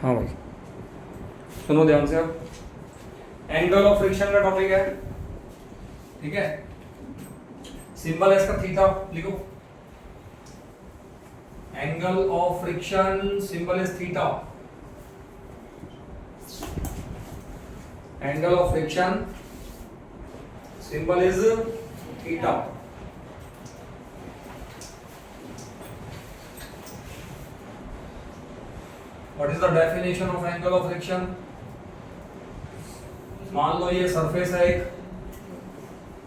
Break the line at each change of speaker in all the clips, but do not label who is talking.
हाँ भाई सुनो ध्यान से। अब एंगल ऑफ फ्रिक्शन का टॉपिक है, ठीक है। सिंबल है इसका थीटा, लिखो। Angle of friction symbol is theta. Angle of friction symbol is theta. What is the definition of angle of friction? मान लो ये सरफेस है एक,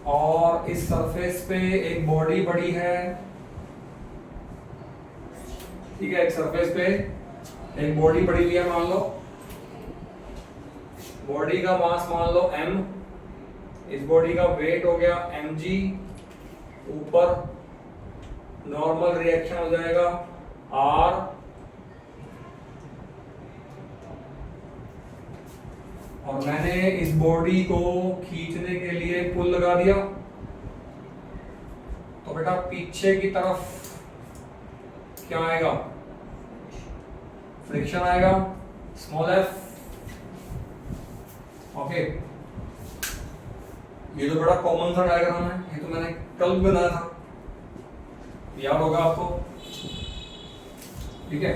और इस सरफेस पे एक बॉडी पड़ी है, ठीक है। एक सरफेस पे एक बॉडी पड़ी हुई है, मान लो बॉडी का मास मान लो m, इस बॉडी का वेट हो गया mg, ऊपर नॉर्मल रिएक्शन हो जाएगा r, और मैंने इस बॉडी को खींचने के लिए पुल लगा दिया, तो बेटा पीछे की तरफ क्या आएगा? फ्रिक्शन आएगा, स्मॉल f। ओके, ये तो बड़ा कॉमन सा डायग्राम है, ये तो मैंने कल बनाया था, याद होगा आपको, ठीक है।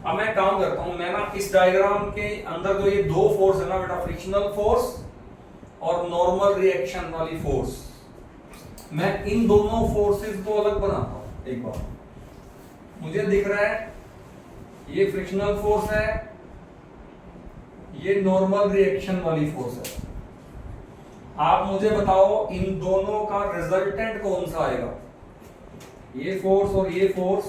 अब मैं काम करता हूं, मैं ना इस डायग्राम के अंदर तो ये दो फोर्स है ना बेटा, फ्रिक्शनल फोर्स और नॉर्मल रिएक्शन वाली फोर्स, मैं इन दोनों फोर्सेस को अलग बनाता हूं। एक बार मुझे दिख रहा है ये फ्रिक्शनल फोर्स है, ये नॉर्मल रिएक्शन वाली फोर्स है। आप मुझे बताओ इन दोनों का रिजल्टेंट कौन सा आएगा? ये फोर्स और ये फोर्स,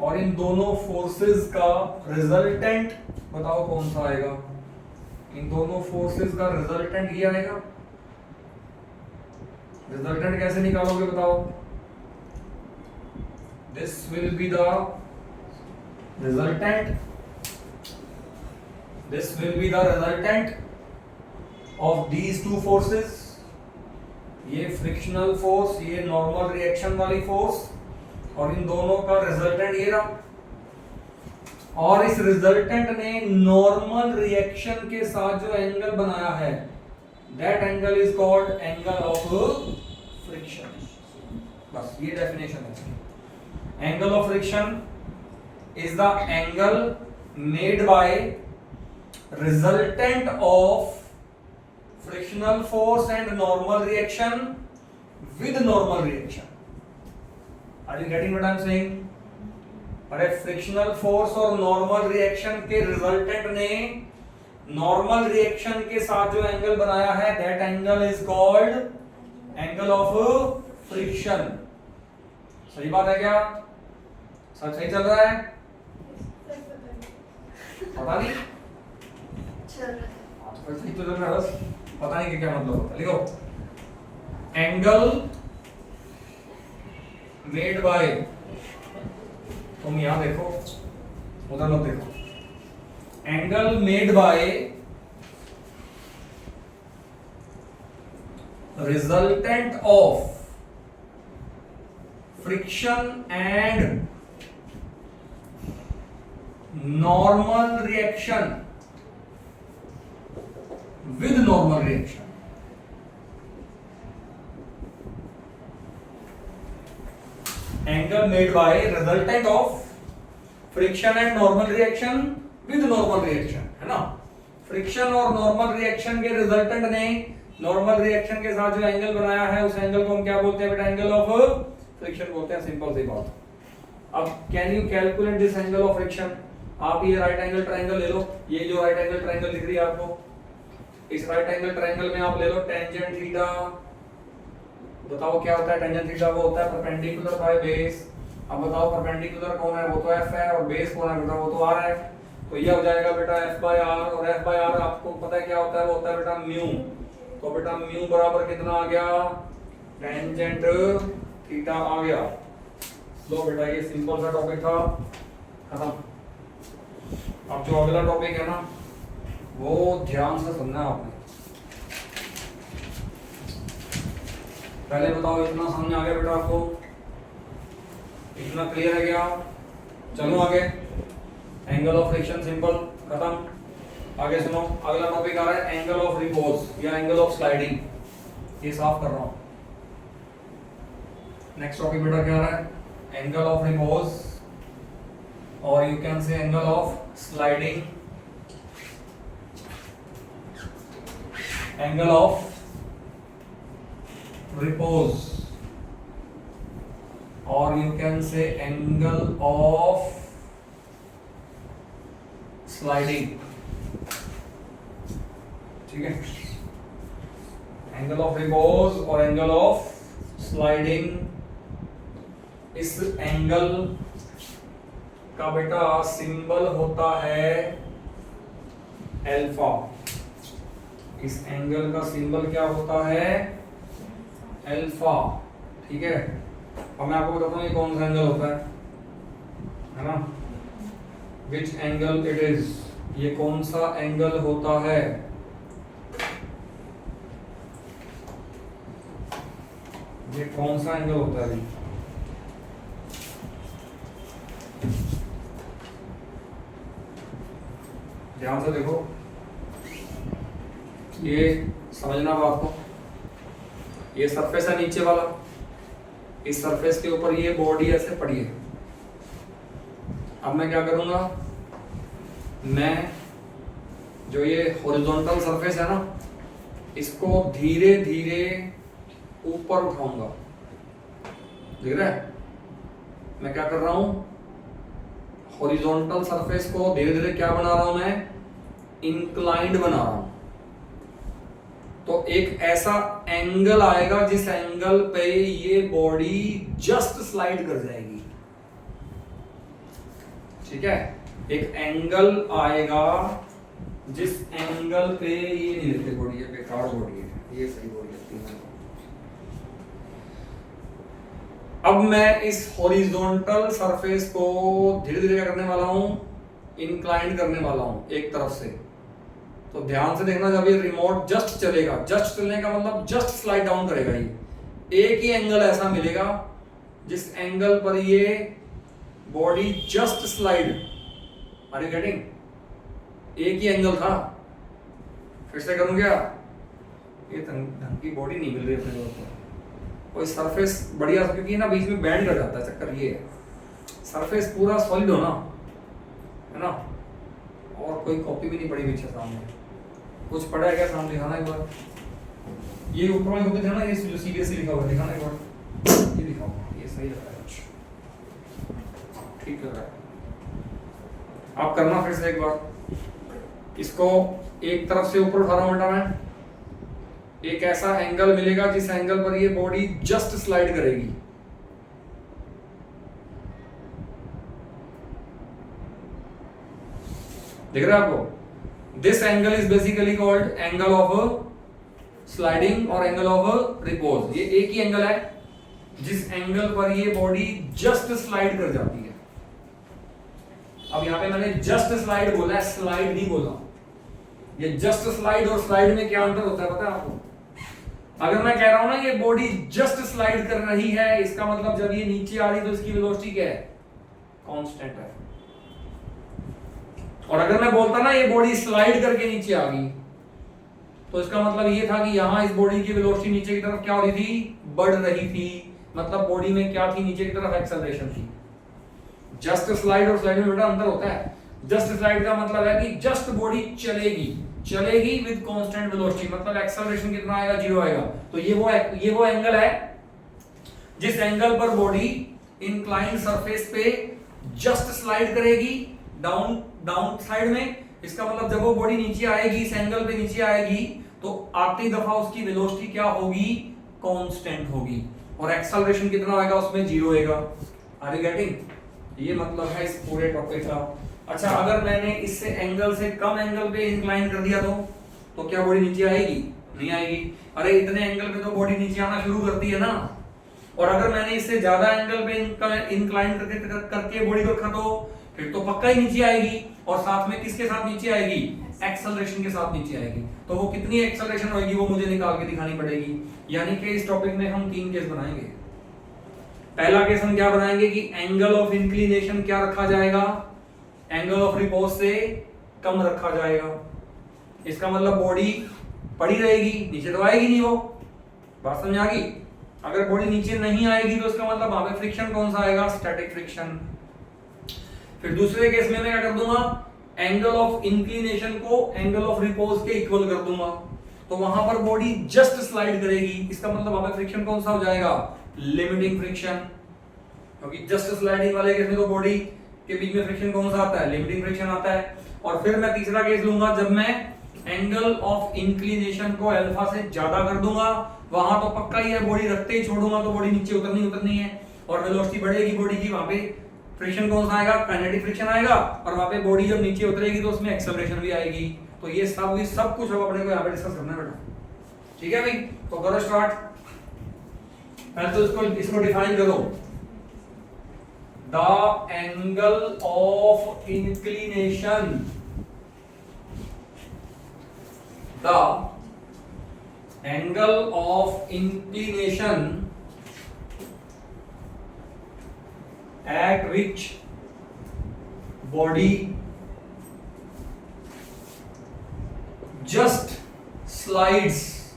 और इन दोनों फोर्सेस का रिजल्टेंट बताओ कौन सा आएगा? इन दोनों फोर्सेस का रिजल्टेंट ये आएगा। रिजल्टेंट कैसे निकालोगे बताओ? This will be the resultant, this will be the resultant of these two forces. ये फ्रिक्शनल फोर्स, ये नॉर्मल रिएक्शन वाली फोर्स, और इन दोनों का रिजल्टेंट ये रहा। और इस रिजल्टेंट ने नॉर्मल रिएक्शन के साथ जो एंगल बनाया है, that angle is called angle of friction. बस ये डेफिनेशन है। Angle of friction is the angle made by resultant of frictional force and normal reaction with normal reaction. Are you getting what I am saying? अरे frictional force और normal reaction के resultant ने normal reaction के साथ जो angle बनाया है, that angle is called angle of friction. सही बात है क्या? सब सही चल रहा है? पता नहीं चल रहा है, तो सही तो चल रहा है, बस पता नहीं कि क्या मतलब होता है। लिखो, एंगल मेड बाय, तुम यहां देखो, उधर मत देखो, angle made by resultant of friction and normal reaction with normal reaction. Angle made by resultant of friction and normal reaction with normal reaction, है ना। फ्रिक्शन और नॉर्मल रिएक्शन के रिजल्टेंट ने नॉर्मल रिएक्शन के साथ जो एंगल बनाया है, उस एंगल को हम क्या बोलते हैं बेटा? एंगल ऑफ फ्रिक्शन बोलते हैं। सिंपल सी बात। अब can you calculate this angle of friction? आप ये राइट एंगल ट्रायंगल ले लो, ये जो राइट एंगल ट्रायंगल दिख रही है आपको, इस राइट एंगल ट्रायंगल में आप ले लो टेंजेंट थीटा। बताओ क्या होता है टेंजेंट थीटा? वो होता है परपेंडिकुलर बाय बेस। अब बताओ परपेंडिकुलर कौन है? वो तो f है, और बेस कौन है बेटा? वो तो r है। तो ये हो जाएगा बेटा f बाय r, और f बाय r आपको पता है क्या होता है? वो होता है बेटा म्यू। तो बेटा म्यू बराबर कितना आ गया? टेंजेंट थीटा आ गया। लो बेटा ये सिंपल सा टॉपिक था, खत्म। अब जो अगला टॉपिक है ना, वो ध्यान से सुनना आपने। पहले बताओ इतना समझ आ गया बेटा आपको? इतना क्लियर है क्या? चलो आगे। एंगल ऑफ फ्रिक्शन सिंपल, खत्म। आगे सुनो, अगला टॉपिक आ रहा है एंगल ऑफ रिपोज या एंगल ऑफ स्लाइडिंग। ये साफ कर रहा हूं। नेक्स्ट टॉपिक बेटा क्या आ रहा है? Angle of repose or you can say angle of sliding, angle of repose or you can say angle of sliding. ठीक है, एंगल ऑफ रिपोज और एंगल ऑफ स्लाइडिंग। इस एंगल का बेटा सिंबल होता है अल्फा। इस एंगल का symbol क्या होता है? अल्फा। ठीक है, अब मैं आपको बताता हूँ ये कौन सा एंगल होता है ना? विच एंगल इट इज, ये कौन सा एंगल होता है? ये कौन सा एंगल होता है? ध्यान से देखो, ये समझना बात को। ये सरफेस है नीचे वाला, इस सरफेस के ऊपर ये बॉडी ऐसे पड़ी है। अब मैं क्या करूंगा, मैं जो ये हॉरिजॉन्टल सरफेस है ना, इसको धीरे धीरे ऊपर उठाऊंगा। देख रहे हैं मैं क्या कर रहा हूं? हॉरिजॉन्टल सरफेस को धीरे धीरे क्या बना रहा हूं मैं? इंक्लाइंड बना रहा हूं। तो एक ऐसा एंगल आएगा जिस एंगल पे ये बॉडी जस्ट स्लाइड कर जाएगी। ठीक है, एक एंगल आएगा जिस एंगल पे ये नहीं लेते बॉडी, ये बेकार बॉडी है, ये सही बॉडी लगती है। अब मैं इस हॉरिजॉन्टल सरफेस को धीरे धीरे क्या करने वाला हूं? इंक्लाइन करने वाला हूं एक तरफ से। तो ध्यान से देखना, जब ये रिमोट जस्ट चलेगा, जस्ट चलने का मतलब जस्ट स्लाइड डाउन करेगा, ये एक ही एंगल ऐसा मिलेगा जिस एंगल पर ये body just slide. Are you getting? एक ही एंगल था। फिर से करूं क्या? ये ढंग की बॉडी नहीं मिल रही अपने को। कोई सरफेस बढ़िया, क्योंकि ना बीच में बैंड कर जाता है, चक्कर ये है। सरफेस पूरा सॉलिड हो ना, है ना? और कोई कॉपी भी नहीं पड़ी पीछे सामने, कुछ पड़ा है क्या सामने? दिखाना एक बार। ये ऊपर वाली कॉपी था ना, ये जो सीबीएसई लिखा हुआ है, दिखाना एक बार। ये दिखाओ, ये सही लग रहा है, ठीक लग रहा है। आप करना फिर से एक बार। इसको एक तरफ से ऊपर उठा रहा हूं बेटा मैं। एक ऐसा एंगल मिलेगा जिस एंगल पर ये बॉडी जस्ट स्लाइड करेगी। देख रहे हैं आपको? This angle is basically called angle of sliding और एंगल ऑफ रिपोज। ये एक ही एंगल है जिस एंगल पर ये बॉडी जस्ट स्लाइड कर जाती है। अब यहां पे मैंने जस्ट स्लाइड बोला है, स्लाइड नहीं बोला। ये जस्ट स्लाइड और स्लाइड में क्या अंतर होता है पता है आपको? अगर मैं कह रहा हूं ना ये बॉडी जस्ट स्लाइड कर रही है, इसका मतलब जब ये नीचे आ रही तो इसकी वेलोसिटी क्या है? कांस्टेंट है। और अगर मैं बोलता ना ये बॉडी स्लाइड करके नीचे आ गई, तो इसका मतलब ये था कि यहां इस बॉडी की वेलोसिटी नीचे की तरफ क्या हो रही थी? बढ़ रही थी। मतलब बॉडी में क्या थी? नीचे की तरफ एक्सेलरेशन थी। जस्ट स्लाइड और स्लाइड में बेटा अंतर होता है। जस्ट स्लाइड का मतलब है कि जस्ट बॉडी चलेगी विद कांस्टेंट वेलोसिटी, मतलब एक्सेलरेशन कितना आएगा? 0 आएगा। तो ये वो एंगल है जिस एंगल पर बॉडी इंक्लाइंड सरफेस पे जस्ट स्लाइड करेगी डाउन साइड में। इसका मतलब जब वो बॉडी नीचे आएगी, इस एंगल पे नीचे आएगी, तो आती दफा उसकी वेलोसिटी क्या होगी? कांस्टेंट होगी। और एक्सेलरेशन कितना आएगा? उसमें 0 आएगा। Are you getting? ये मतलब है इस पूरे टॉपिक का। अच्छा, अगर मैंने इससे एंगल से कम एंगल पे इंक्लाइन कर दिया तो क्या बॉडी नीचे आएगी? नहीं आएगी। अरे इतने एंगल पे तो बॉडी नीचे आना शुरू करती है ना। और अगर मैंने इससे ज्यादा एंगल पे इंक्लाइन करके बॉडी को रखा तो फिर तो पक्का ही नीचे आएगी। और साथ में किसके साथ नीचे आएगी? एक्सेलरेशन के साथ नीचे आएगी। तो वो कितनी एक्सेलरेशन होगी वो मुझे निकाल के दिखानी पड़ेगी। यानी कि इस टॉपिक में हम 3 केस बनाएंगे। पहला केस हम क्या बनाएंगे कि एंगल ऑफ इंक्लिनेशन क्या रखा जाएगा? एंगल ऑफ रिपोज से कम रखा जाएगा। इसका मतलब बॉडी पड़ी रहेगी, नीचे तो आएगी नहीं वो। बात समझ आ गई? अगर बॉडी नीचे नहीं आएगी तो इसका मतलब वहां पे फ्रिक्शन कौन सा आएगा? Static friction. फिर दूसरे केस में मैं क्या कर दूंगा? एंगल ऑफ इंक्लिनेशन को एंगल ऑफ रिपोज के इक्वल कर दूंगा, तो वहां पर बॉडी जस्ट स्लाइड करेगी। इसका मतलब वहां पे फ्रिक्शन कौन सा हो जाएगा? Limiting friction. क्योंकि जस्ट स्लाइडिंग वाले केस में तो बॉडी के बीच में फ्रिक्शन कौन सा आता है? लिमिटिंग फ्रिक्शन आता है। और फिर मैं तीसरा केस लूंगा जब मैं एंगल ऑफ इंक्लिनेशन को अल्फा से ज्यादा कर दूंगा, वहां तो पक्का ही है बॉडी रखते ही छोड़ूंगा तो बॉडी नीचे उतरनी है, और वेलोसिटी बढ़ेगी बॉडी की, वहां पे फ्रिक्शन कौन सा आएगा? काइनेटिक फ्रिक्शन आएगा। और वहां पे बॉडी जब नीचे उतरेगी तो उसमें एक्सेलरेशन भी आएगी। तो ये सब कुछ अब अपने को यहाँ पे डिस्कस करना है बेटा। ठीक है भाई, तो करो स्टार्ट। पहले तो इसको डिफाइन करो। The angle of inclination, the angle of inclination at which body just slides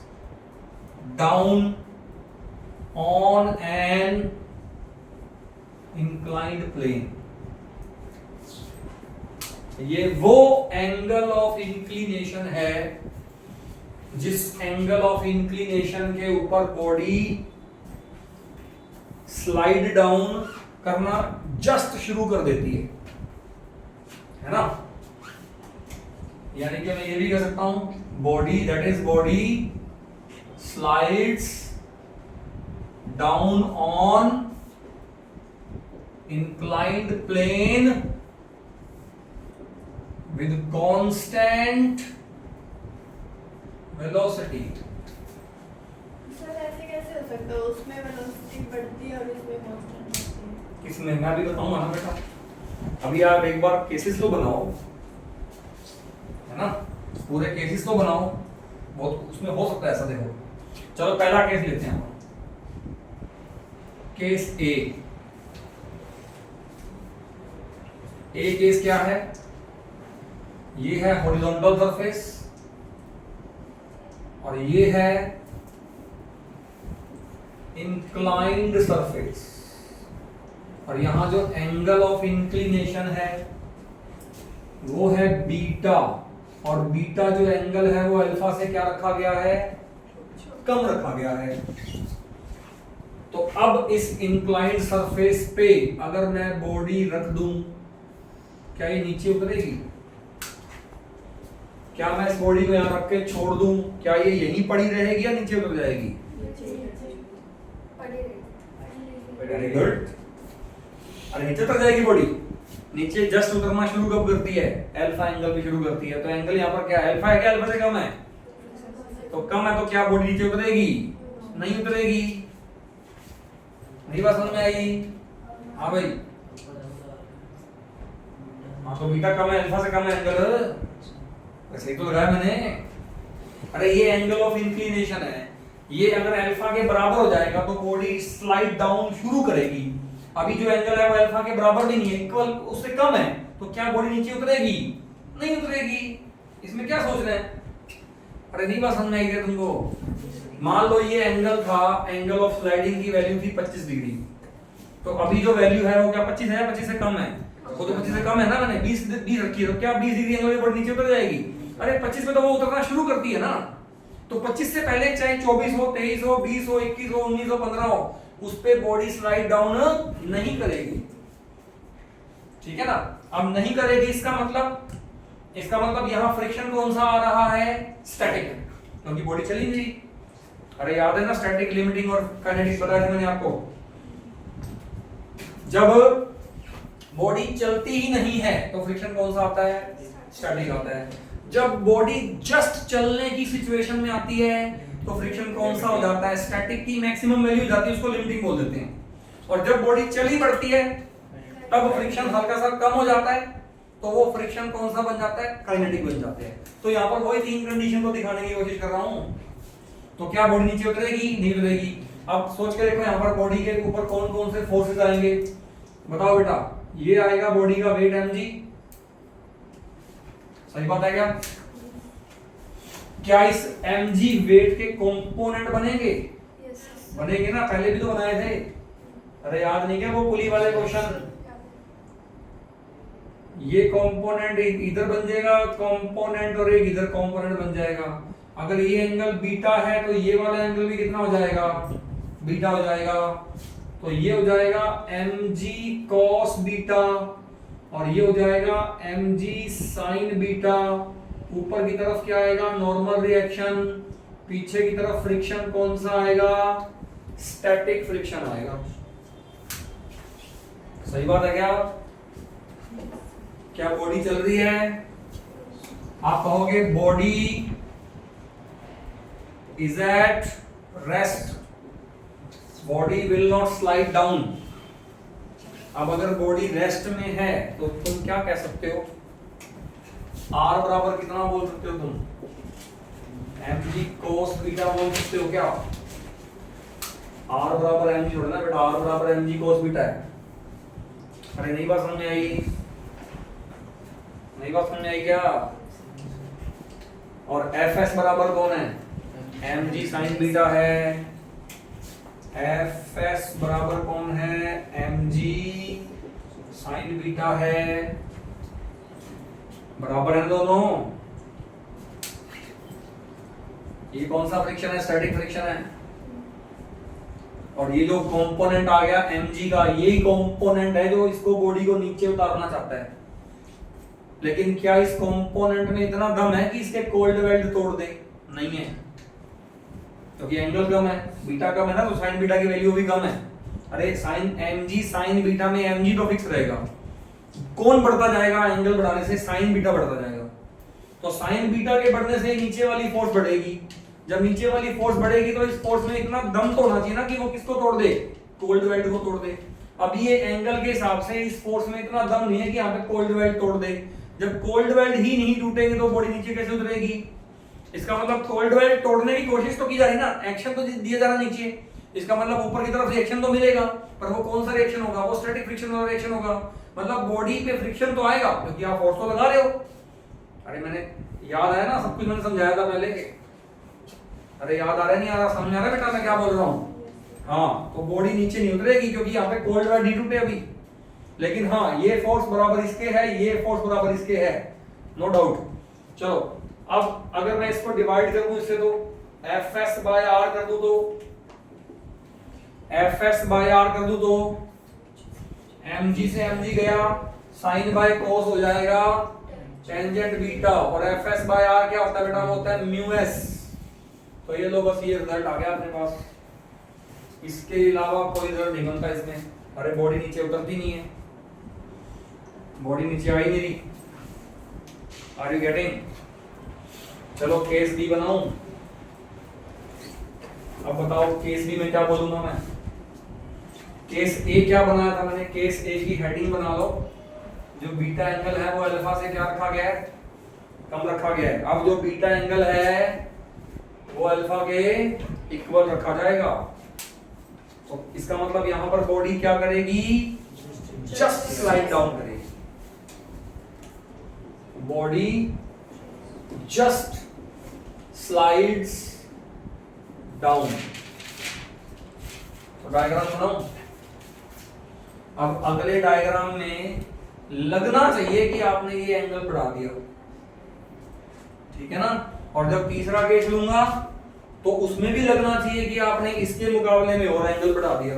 down on an inclined plane। ये वो एंगल ऑफ इंक्लिनेशन है जिस एंगल ऑफ इंक्लिनेशन के ऊपर बॉडी स्लाइड डाउन करना जस्ट शुरू कर देती है ना। यानी कि मैं ये भी कह सकता हूं body, that is body slides down on inclined plane with constant velocity.
Sir ऐसे कैसे हो सकता है? उसमें वेलोसिटी बढ़ती है और इसमें कांस्टेंट।
इसमें मैं भी बताऊंगा ना बेटा। अभी आप एक बार केसेस तो बनाओ, है ना, पूरे केसेस तो बनाओ, बहुत उसमें हो सकता है ऐसा। देखो चलो पहला केस लेते हैं, केस ए केस क्या है? ये है हॉरिजॉन्टल सरफेस और ये है इंक्लाइंड सरफेस, और यहां जो एंगल ऑफ इंक्लिनेशन है वो है बीटा, और बीटा जो एंगल है वो अल्फा से क्या रखा गया है? कम रखा गया है। तो अब इस इंक्लाइंड सरफेस पे अगर मैं बॉडी रख दूं, क्या ये नीचे उतरेगी? क्या मैं इस बॉडी को यहां रख के छोड़ दूं, क्या ये यहीं पड़ी रहेगी या नीचे उतर जाएगी? Very good. अरे नीचे उतर जाएगी बॉडी। नीचे जस्ट उतरना शुरू कब करती है? अल्फा एंगल पे शुरू करती है। तो एंगल यहाँ पर क्या है? अल्फा है क्या? अल्फा से कम है। तो कम है तो क्या बॉडी नीचे उतरेगी? नहीं उतरेगी। नहीं बात समझ में आई? हाँ भाई, हाँ तो बीटा कम है, अल्फा से कम है एंगल। वैसे ही तो लगाया मैंने। अरे ये एंगल ऑफ इंक्लिनेशन है, ये अगर अल्फा के बराबर हो जाएगा तो बॉडी स्लाइड डाउन शुरू करेगी। अभी जो एंगल है वो अल्फा के बराबर भी नहीं है, इक्वल उससे कम है, तो क्या बॉडी नीचे उतरेगी? नहीं उतरेगी। इसमें क्या सोच रहे हैं? अरे नहीं बात समझ में आई क्या तुमको? मान लो ये एंगल था, एंगल ऑफ स्लाइडिंग की वैल्यू थी 25 डिग्री, तो अभी जो वैल्यू है वो क्या 25 है? 25 से कम है। वो तो 25 से कम है ना, मैंने 20 रखी है, तो क्या 20 डिग्री एंगल पे बॉडी नीचे उतर जाएगी? अरे 25 पे तो वो उतरना शुरू करती है ना। तो 25 से पहले चाहे 24 हो, 23 हो, 20 हो, 21 हो, 19 हो, 15 हो, उस पे बॉडी स्लाइड डाउन नहीं करेगी। ठीक है ना? अब नहीं करेगी, इसका मतलब यहां फ्रिक्शन कौन सा आ रहा है? स्टैटिक, क्योंकि बॉडी चली नहीं। अरे याद है ना स्टैटिक, लिमिटिंग और काइनेटिक बताया था मैंने आपको। जब बॉडी चलती ही नहीं है तो फ्रिक्शन कौन सा आता है? स्टैटिक आता है। जब बॉडी जस्ट चलने की सिचुएशन में आती है तो फ्रिक्शन कौन सा हो जाता है? स्टैटिक की मैक्सिमम वैल्यू हो जाती है, उसको लिमिटिंग बोल देते हैं। और जब बॉडी चली बढ़ती है तब फ्रिक्शन हल्का सा कम हो जाता है, तो वो फ्रिक्शन कौन सा बन जाता है? काइनेटिक बन जाते हैं। तो यहाँ पर वही तीन कंडीशन को दिखाने की कोशिश कर रहा हूं। तो क्या बॉडी नीचे उतरेगी? नहीं उतरेगी। अब सोच के देखो यहाँ पर बॉडी के ऊपर कौन कौन से फोर्सेस आएंगे, बताओ बेटा। ये आएगा बॉडी का वेट mg, सही बात है क्या? क्या इस mg वेट के कंपोनेंट बनेंगे?
यस
बनेंगे ना, पहले भी तो बनाए थे। अरे याद नहीं क्या वो पुली वाले क्वेश्चन? ये कंपोनेंट इधर बन जाएगा कंपोनेंट और एक इधर कंपोनेंट बन जाएगा। अगर ये एंगल बीटा है तो ये वाला एंगल भी कितना हो जाएगा? बीटा हो जाएगा। तो ये हो जाएगा mg cos बीटा और ये हो जाएगा mg sin बीटा। ऊपर की तरफ क्या आएगा? Normal reaction. पीछे की तरफ फ्रिक्शन कौन सा आएगा? स्टैटिक फ्रिक्शन आएगा। सही बात है क्या? क्या बॉडी चल रही है? आप कहोगे body is at rest, body will not slide down. अब अगर बॉडी रेस्ट में है तो तुम क्या कह सकते हो? R बराबर कितना बोल सकते हो तुम? mg cos बीटा बोल सकते हो क्या? R बराबर mg थोड़ा ना बेटा, R बराबर mg cos बीटा है। अरे नहीं बात समझ में आई? नहीं बात समझ में आई क्या? और fs बराबर कौन है? mg sin बीटा है। fs बराबर कौन है? mg sin बीटा है। बराबर है दोनों। ये कौन सा फ्रिक्शन है? स्टैटिक फ्रिक्शन है। और ये जो कंपोनेंट आ गया mg का, यही कंपोनेंट है जो इसको बॉडी को नीचे उतारना चाहता है। लेकिन क्या इस कंपोनेंट में इतना दम है कि इसके कोल्ड वेल्ड तोड़ दे? नहीं है, क्योंकि एंगल कम है, बीटा कम है ना, तो साइन बीटा की वैल्यू भी कम है। अरे साइन mg साइन बीटा में mg तो फिक्स रहेगा। कौन बढ़ता जाएगा? एंगल बढ़ाने से साइन बीटा बढ़ता जाएगा। तो साइन बीटा के बढ़ने से नीचे वाली फोर्स बढ़ेगी। जब नीचे वाली फोर्स बढ़ेगी तो इस फोर्स में इतना दम तो होना चाहिए ना कि वो किसको तोड़ दे? कोल्ड वेल्ड को तोड़ दे। अब ये एंगल के हिसाब से इस फोर्स में इतना दम नहीं है कि यहाँ पे कोल्ड वेल्ड तोड़ दे। जब कोल्ड वेल्ड ही नहीं टूटेंगे तो बॉडी नीचे कैसे उतरेगी? इसका मतलब कोल्ड वेल्ड तोड़ने की कोशिश तो की जा रही ना, एक्शन तो दिया जा रहा नीचे। इसका मतलब ऊपर की तरफ रिएक्शन तो मिलेगा, पर वो कौन सा रिएक्शन होगा? वो स्टैटिक फ्रिक्शन वाला रिएक्शन होगा। मतलब बॉडी पे फ्रिक्शन तो आएगा क्योंकि आप फोर्स तो लगा रहे हो। अरे मैंने याद आया ना, सब कुछ मैंने समझाया था पहले। अरे याद आ रहा है नहीं आ रहा? समझ आ रहा है बेटा मैं क्या बोल रहा हूँ? हाँ, तो बॉडी नीचे नहीं उतरेगी क्योंकि यहाँ पे कोल्ड वेल्ड नहीं टूटे अभी। लेकिन हाँ, ये फोर्स बराबर इसके है, ये फोर्स बराबर इसके है, नो डाउट। चलो अब अगर मैं इसको डिवाइड कर दूं इससे, तो fs बाय r कर दूं तो fs बाय r कर दूं तो mg से mg गया, साइन बाय cos हो जाएगा टेंजेंट बीटा, और fs बाय r क्या होता है बेटा? वो होता है म्यू s। तो ये लो, बस ये रिजल्ट आ गया अपने पास। इसके अलावा कोई रिजल्ट नहीं बनता इसमें। अरे बॉडी नीचे उतरती नहीं है, बॉडी नीचे आ ही नहीं रही। Are you getting? चलो केस बी बनाऊं। अब बताओ केस बी में क्या बोलूंगा मैं? केस ए क्या बनाया था मैंने? केस ए की हेडिंग बना लो। जो बीटा एंगल है वो अल्फा से क्या रखा गया है? कम रखा गया है। अब जो बीटा एंगल है वो अल्फा के इक्वल रखा जाएगा। तो इसका मतलब यहां पर बॉडी क्या करेगी? जस्ट स्लाइड डाउन करेगी। Body just slides down. तो डायग्राम बनाऊं। अब अगले डायग्राम में लगना चाहिए कि आपने ये एंगल बढ़ा दिया, ठीक है ना? और जब तीसरा केस लूंगा तो उसमें भी लगना चाहिए कि आपने इसके मुकाबले में और एंगल बढ़ा दिया।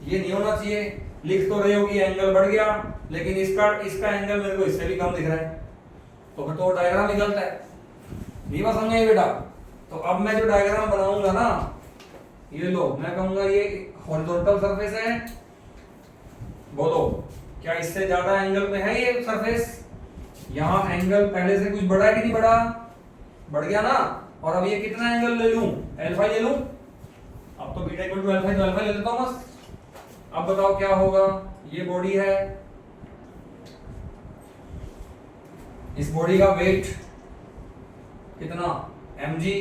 ये नहीं होना चाहिए। लिख तो रहे हो कि एंगल बढ़ गया, लेकिन इसका एंगल मेरे को इससे भी कम दिख रहा है, तो फिर तो डायग्राम ही गलत है। नहीं बात समझ आई बेटा? तो अब मैं जो डायग्राम बनाऊंगा ना, ये लो, मैं कहूंगा ये हॉरिजॉन्टल सरफेस है। बोलो क्या इससे ज्यादा एंगल में है ये सरफेस? यहाँ एंगल पहले से कुछ बढ़ा है कि नहीं बढ़ा? बढ़ गया ना। और अब ये कितना एंगल ले लूं? अल्फा ले लूं। अब तो बीटा इक्वल टू अल्फा, तो अल्फा ले लेता हूं बस। अब बताओ क्या होगा? ये बॉडी है, इस बॉडी का वेट कितना? mg।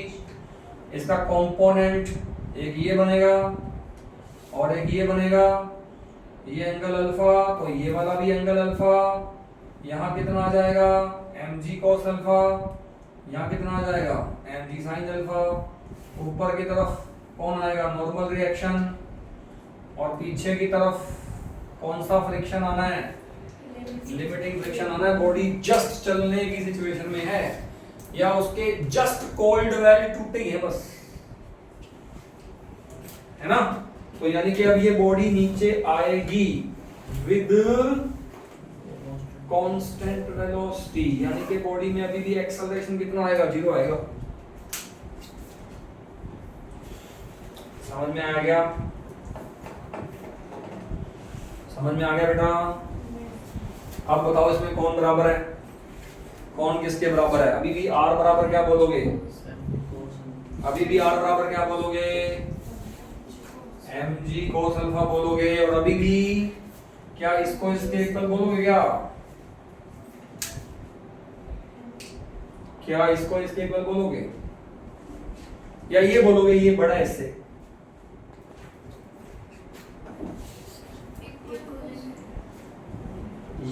इसका कंपोनेंट एक ये बनेगा और एक ये बनेगा। ये एंगल अल्फा, तो ये वाला भी एंगल अल्फा, यहाँ कितना आ जाएगा mg cos अल्फा, यहाँ कितना आ जाएगा mg sin अल्फा, ऊपर की तरफ कौन आएगा नॉर्मल रिएक्शन, और पीछे की तरफ कौन सा फ्रिक्शन आना है लिमिटिंग फ्रिक्शन आना है। बॉडी जस्ट चलने की सिचुएशन में है या उसके जस्ट कोल्ड वेल टूटे है बस, है ना। तो यानी कि अब ये बॉडी नीचे आएगी विद कांस्टेंट वेलोसिटी, यानी कि बॉडी में अभी भी एक्सेलरेशन कितना आएगा 0 आएगा। समझ में आ गया, समझ में आ गया बेटा। अब बताओ इसमें कौन बराबर है, कौन किसके बराबर है। अभी भी r बराबर क्या बोलोगे, अभी भी r बराबर क्या बोलोगे mg cos अल्फा बोलोगे, और अभी भी क्या इसको इसके इक्वल बोलोगे, क्या इसको इसके इक्वल बोलोगे, या ये बोलोगे ये बड़ा है इससे।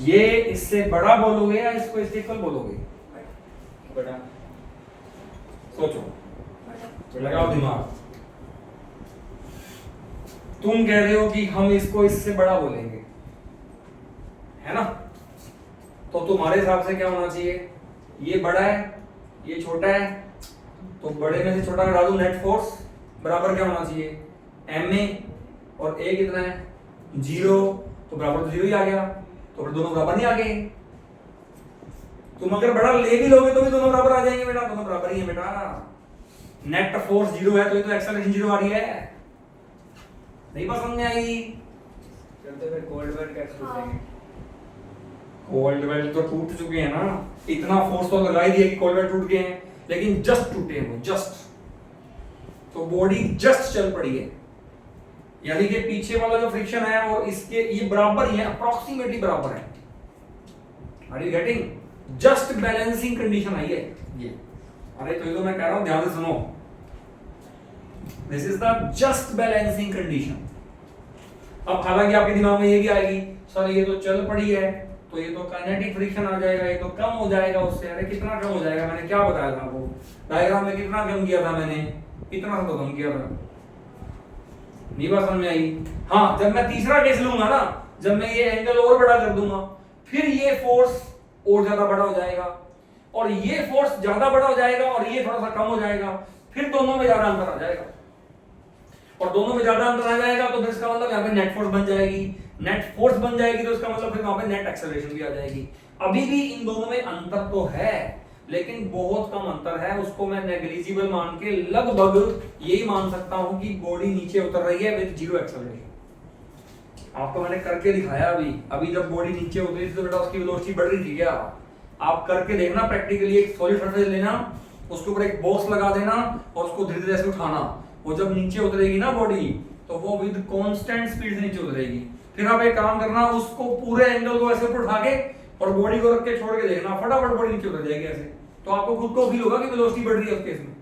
ये इससे बड़ा बोलोगे या इसको इसके इक्वल बोलोगे,
बड़ा।
सोचो, लगाओ दिमाग। तुम कह रहे हो कि हम इसको इससे बड़ा बोलेंगे, है ना। तो तुम्हारे हिसाब से क्या होना चाहिए, ये बड़ा है ये छोटा है, तो बड़े में से छोटा घटा दूं, नेट फोर्स बराबर क्या होना चाहिए ma, और a कितना है 0, तो बराबर तो 0 ही आ गया, तो फिर दोनों बराबर नहीं आ गए। तुम अगर बड़ा ले भी लोगे तो भी दोनों बराबर आ जाएंगे बेटा, दोनों बराबर ही है बेटा। नेट फोर्स 0 है तो ये तो एक्सेलरेशन 0 आ रही है, नहीं बात समझ में आई।
चलते फिर कोल्ड वेल कैसे टूटेंगे।
कोल्ड वेल तो टूट चुके हैं ना, इतना फोर्स तो लगा ही दिया कि कोल्ड वेल टूट गए हैं, लेकिन जस्ट टूटे हैं वो, जस्ट। तो बॉडी जस्ट चल पड़ी है, यानी कि पीछे वाला जो फ्रिक्शन है और इसके ये बराबर ही है, अप्रोक्सीमेटली बराबर है। Are you getting, just balancing condition आई है ये। अरे तो ये तो मैं कह रहा हूं ध्यान से सुनो, this is the just balancing condition. अब हालांकि आपके दिमाग में ये भी आएगी सर ये तो चल पड़ी है तो ये तो काइनेटिक फ्रिक्शन आ जाएगा, ये तो कम हो जाएगा उससे। अरे कितना कम हो जाएगा, मैंने क्या बताया था आपको डायग्राम में, कितना कम किया था मैंने, इतना तो कम किया था। नहीं बात समझ में आई। हाँ, जब मैं तीसरा केस लूंगा ना, जब मैं ये एंगल और बड़ा कर दूंगा, फिर ये फोर्स और ज्यादा बड़ा हो जाएगा और ये फोर्स ज्यादा बड़ा हो जाएगा और ये थोड़ा सा कम हो जाएगा, फिर दोनों में ज्यादा अंतर आ जाएगा। और दोनों में ज्यादा अंतर आ जाएगा तो फिर इसका मतलब यहाँ पे नेट फोर्स बन जाएगी, नेट फोर्स बन जाएगी तो इसका मतलब फिर वहां पे नेट एक्सेलरेशन भी आ जाएगी। अभी भी इन दोनों में अंतर तो है, लेकिन बहुत कम अंतर है, उसको मैं नेग्लिजिबल मान के लगभग यही मान सकता हूं कि बॉडी नीचे उतर रही है विद 0 एक्सेलरेशन। आपको मैंने करके दिखाया अभी जब बॉडी नीचे उतरी थी तो बेटा उसकी वेलोसिटी बढ़ रही थी क्या। आप करके देखना प्रैक्टिकली, एक सॉलिड सरफेस लेना, उसके ऊपर एक बॉक्स लगा देना और उसको धीरे धीरे से उठाना, वो जब नीचे उतरेगी ना बॉडी तो वो विद कांस्टेंट स्पीड से नीचे उतरेगी। फिर आप एक काम करना, उसको पूरे एंगल को ऐसे ऊपर उठा के और बॉडी को रख के छोड़ के देखना, फटाफट बॉडी नीचे उतर जाएगी ऐसे, तो आपको खुद को फील होगा कि वेलोसिटी बढ़ रही है उस केस में।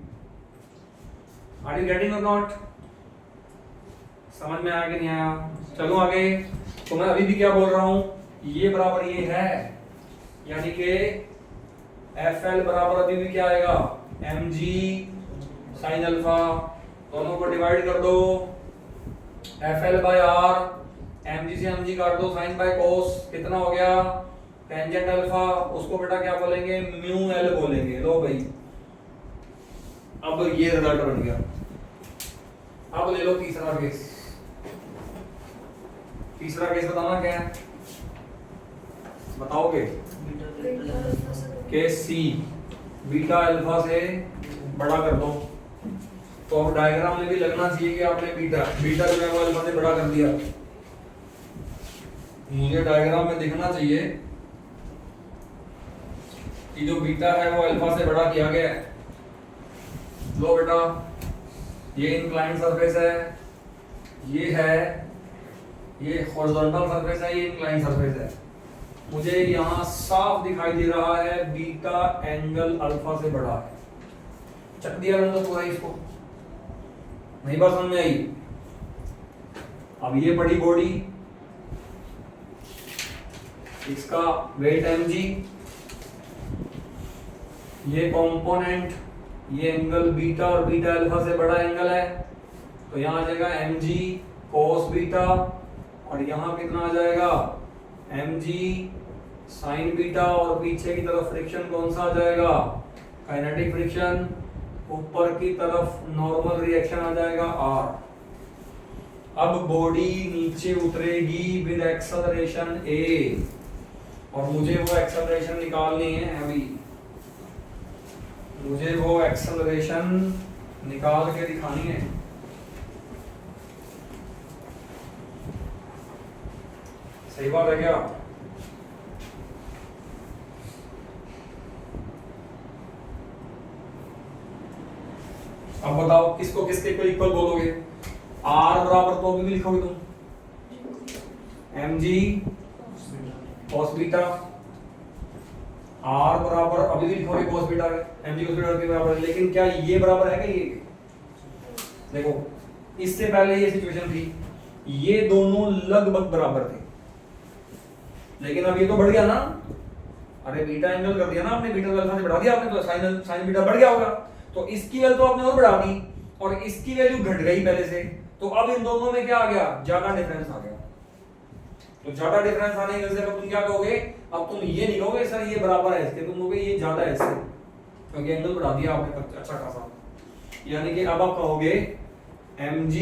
आर यू गेटिंग और नॉट, समझ में आया कि नहीं आया। चलो आगे, तो मैं अभी भी क्या बोल रहा हूं, ये बराबर ये है, यानी कि FL बराबर अभी भी क्या आएगा mg sin अल्फा, दोनों को डिवाइड कर दो, FL by R, mg से mg काट दो, sin by cos, कितना हो गया टेंजेंट अल्फा, उसको बेटा क्या बोलेंगे म्यू L बोलेंगे। लो भाई, अब ये रिजल्ट बन गया। अब ले लो तीसरा केस, तीसरा केस बताना क्या है, बताओगे। केस सी, बीटा अल्फा से बड़ा कर दो, तो अब डायग्राम में भी लगना चाहिए कि आपने बीटा जो है वो अल्फा से बड़ा कर दिया। मुझे डायग्राम में दिखना चाहिए कि जो बीटा है वो अल्फा से बड़ा किया गया है। लो बेटा, ये इंक्लाइंड सरफेस है, ये हॉरिजॉन्टल सरफेस है, ये इंक्लाइंड सरफेस है। मुझे यहां साफ दिखाई दे रहा है बीटा एंगल अल्फा से बड़ा है। चक दिया मैंने तो पूरा इसको, नहीं बात समझ में आई। अब ये बड़ी बॉडी इसका वेट mg, ये कंपोनेंट, ये एंगल बीटा और बीटा अल्फा से बड़ा एंगल है, तो यहाँ आ जाएगा mg cos बीटा, और यहाँ कितना आ जाएगा mg sin बीटा, और पीछे की तरफ फ्रिक्शन कौन सा आ जाएगा, काइनेटिक फ्रिक्शन, ऊपर की तरफ नॉर्मल रिएक्शन आ जाएगा r। अब बॉडी नीचे उतरेगी विद एक्सेलरेशन a, और मुझे वो एक्सेलरेशन निकालनी है। अभी मुझे वो एक्सेलरेशन निकाल के दिखानी है। सही बात है क्या? अब बताओ किसको किसके इक्वल बोलोगे? r बराबर तो अभी भी लिखोगे तुम, mg cos बीटा, r बराबर अभी भी लिखोगे cos बीटा है, mg cos बीटा के बराबर है, लेकिन क्या ये बराबर है क्या? ये देखो, इससे पहले ये सिचुएशन थी, ये दोनों लगभग बराबर थे, लेकिन अब ये तो बढ़ गया ना। अरे बीटा एंगल कर दिया ना आपने, बीटा अल्फा से बढ़ा दिया आपने, तो साइन बीटा बढ़ गया होगा, तो इसकी वैल्यू तो आपने और बढ़ा दी, और इसकी वैल्यू घट गई पहले से, तो अब इन दोनों में क्या आ गया? ज्यादा डिफरेंस आ गया। तो ज्यादा डिफरेंस आने की वजह से अब तुम क्या कहोगे? अब तुम ये नहीं कहोगे सर ये बराबर है इसके, तुम कहोगे ये ज्यादा है इससे, क्योंकि एंगल बढ़ा दिया आपने अच्छा खासा। यानी कि अब आप कहोगे mg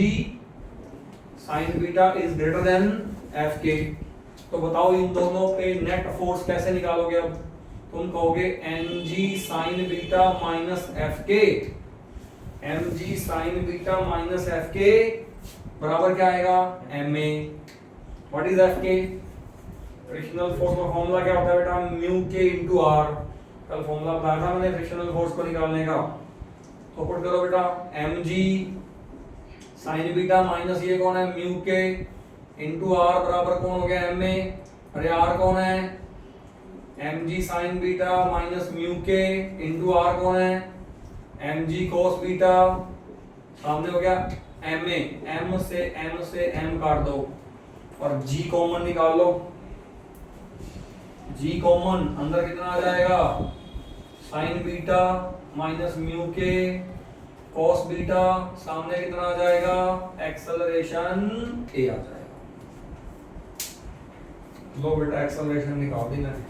sin beta is greater than fk। तो बताओ इन दोनों पे नेट फोर्स कैसे निकालोगे? अब तुम कहोगे mg sin beta minus fk, mg sin beta minus fk बराबर क्या आएगा? ma। What is fk? Frictional force का फॉर्मूला क्या होता है बेटा? Mu k into r। कल फॉर्मूला बताया था मैंने फ्रिक्शनल फोर्स को निकालने का। तो पुट करो बेटा, mg sin बीटा माइनस ये कौन है? म्यू k इनटू r बराबर कौन हो गया? ma। अरे r कौन है? mg sin beta minus mu k into r कौन है? mg cos बीटा, सामने हो गया ma, m से m काट दो और g कॉमन निकाल लो। g कॉमन अंदर कितना आ जाएगा? sin beta minus mu k cos beta, सामने कितना आ जाएगा? एक्सेलरेशन a आ जाएगा। लो बेटा एक्सेलरेशन निकाल दी मैंने।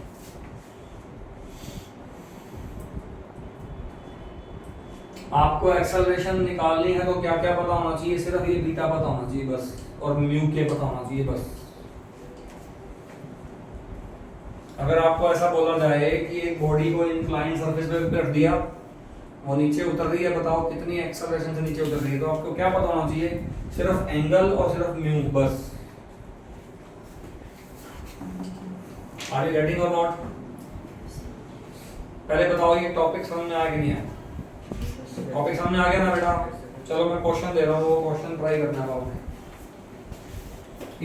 आपको एक्सेलरेशन निकालनी है तो क्या क्या पता होना चाहिए? सिर्फ ये बीटा पता होना चाहिए बस, और म्यू के पता होना चाहिए बस। अगर आपको ऐसा बोला जाए कि एक बॉडी को इंक्लाइन सरफेस पे कर दिया, वो नीचे उतर रही है, बताओ कितनी एक्सेलरेशन से नीचे उतर रही है, तो आपको क्या पता होना चाहिए? सिर्फ एंगल और सिर्फ म्यू बस। आर यू गेटिंग और नॉट? पहले बताओ ये टॉपिक समझ में आया कि नहीं आया? टॉपिक समझ में आ गया ना बेटा? चलो मैं क्वेश्चन दे रहा हूँ, वो क्वेश्चन ट्राई करना है आपने।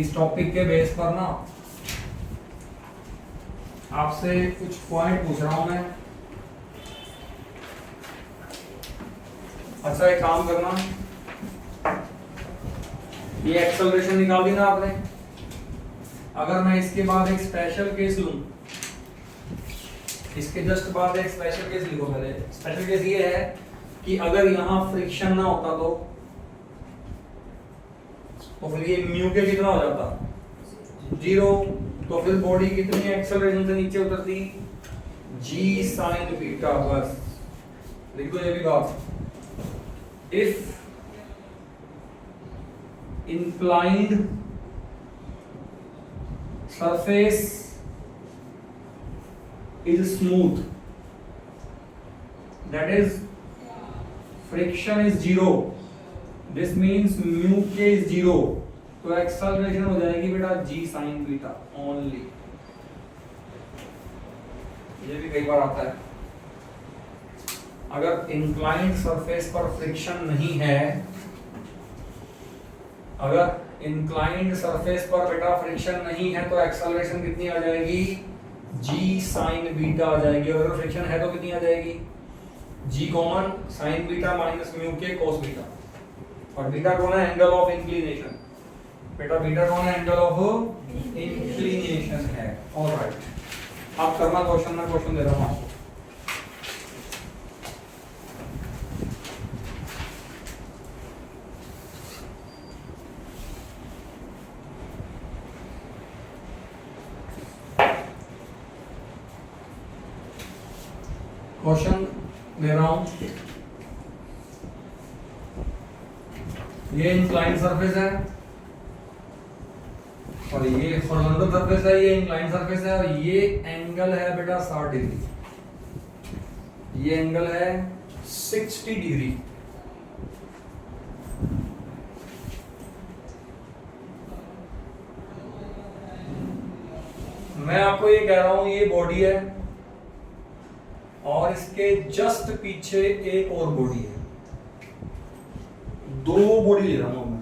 इस टॉपिक के बेस पर ना आपसे कुछ पॉइंट पूछ रहा हूं मैं। अच्छा एक काम करना, ये एक्सेलरेशन निकाल दी ना आपने। अगर मैं इसके बाद एक स्पेशल केस लूं, इसके जस्ट बाद एक स्पेशल केस लिखो। पहले स्पेशल केस ये है कि अगर यहां फ्रिक्शन ना होता तो फिर ये म्यू के कितना हो जाता? 0। तो फिर बॉडी कितनी एक्सेलरेशन से नीचे उतरती? g sin beta. बस लिख दो ये भी बात। If inclined surface is smooth, that is friction is 0, this means mu k is 0, तो एक्सेलरेशन हो जाएगी बेटा g sin बीटा ओनली। ये भी कई बार आता है। अगर इंक्लाइंड सरफेस पर फ्रिक्शन नहीं है, अगर इंक्लाइंड सरफेस पर बेटा फ्रिक्शन नहीं है तो एक्सेलरेशन कितनी आ जाएगी? g sin बीटा आ जाएगी। और अगर फ्रिक्शन है तो कितनी आ जाएगी? g common sin beta minus mu के cos बीटा। और बीटा कौन है? Angle of inclination. बेटा बीटा कौन है? एंगल ऑफ इंक्लिनेशन है। ऑलराइट, आप करना क्वेश्चन, में क्वेश्चन दे रहा हूं आपको। क्वेश्चन दे रहा हूं, ये इंक्लाइन सरफेस है और ये हॉरिजॉन्टल सरफेस है, ये इंक्लाइन सरफेस है और ये एंगल है बेटा 60 डिग्री, ये एंगल है 60 डिग्री। मैं आपको ये कह रहा हूं ये बॉडी है और इसके जस्ट पीछे एक और बॉडी है, दो बॉडी ले रहा हूं मैं।